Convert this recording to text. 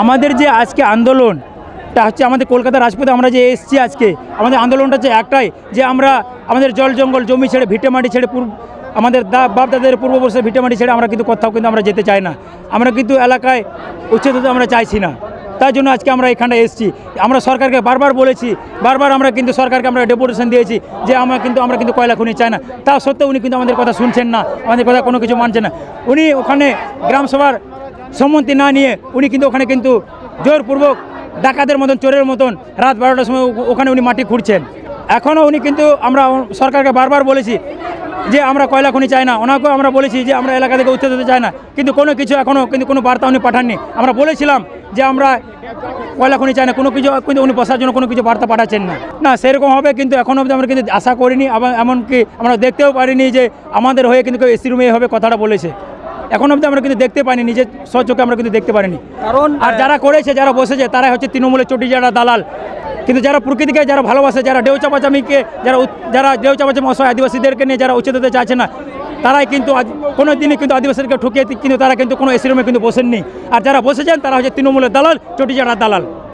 আমাদের যে আজকে আন্দোলনটা হচ্ছে আমাদের কলকাতা রাজপথে আমরা যে এসেছি আজকে আমাদের আন্দোলনটা হচ্ছে একটাই যে আমরা আমাদের জল জঙ্গল জমি ছেড়ে ভিটেমাটি ছেড়ে আমাদের বাপ দাদাদের পূর্ববর্ষের ভিটেমাটি ছেড়ে আমরা কিন্তু কোথাও কিন্তু আমরা যেতে চাই না। আমরা কিন্তু এলাকায় উচ্ছেদ হতে আমরা চাইছি না। তার জন্য আজকে আমরা এখানে এসেছি। আমরা সরকারকে বারবার বলেছি, বারবার আমরা কিন্তু সরকারকে আমরা ডেপুটেশন দিয়েছি যে আমরা কিন্তু কয়লা খনি চাই না। তা সত্ত্বেও উনি কিন্তু আমাদের কথা শুনছেন না, আমাদের কথা কোনো কিছু মানছেন না। উনি ওখানে গ্রামসভার সম্মতি না নিয়ে উনি কিন্তু ওখানে কিন্তু জোরপূর্বক ডাকাতের মতন চোরের মতন রাত 12টার সময় ওখানে উনি মাটি খুঁড়ছেন। এখনও উনি কিন্তু আমরা সরকারকে বারবার বলেছি যে আমরা কয়লা খনি চাই না। ওনাকেও আমরা বলেছি যে আমরা এলাকা থেকে উচ্ছেদ হতে চাই না, কিন্তু কোনো কিছু এখনও কিন্তু কোনো বার্তা উনি পাঠাননি। আমরা বলেছিলাম যে আমরা কয়লা খনি চাই না, কোনো কিছু কিন্তু উনি বসার জন্য কোনো কিছু বার্তা পাঠাচ্ছেন না। না সেরকম হবে কিন্তু এখনও অবধি আমরা কিন্তু আশা করিনি, আবার এমনকি আমরা দেখতেও পারিনি যে আমাদের হয়ে কিন্তু কেউ এসি রুমে এভাবে কথাটা বলেছে। এখন অবধি আমরা কিন্তু দেখতে পাইনি, নিজের স্বচোখে আমরা কিন্তু দেখতে পারিনি। কারণ আর যারা করেছে, যারা বসেছে, তারাই হচ্ছে তৃণমূলের চটি যারা দালাল। কিন্তু যারা প্রকৃতিকে যারা ভালোবাসে, যারা ডেউচাপাচামিকে যারা ডেউচাপাচামি অসহায় আদিবাসীদেরকে নিয়ে যারা উচ্ছেদ হতে চাইছে না, তারাই কিন্তু কোনো দিনই কিন্তু আদিবাসীদেরকে ঠকিয়ে কিন্তু তারা কিন্তু কোনো এসি রুমে কিন্তু বসেননি। আর যারা বসেছেন তারা হচ্ছে তৃণমূলের দালাল, চটি যারা দালাল।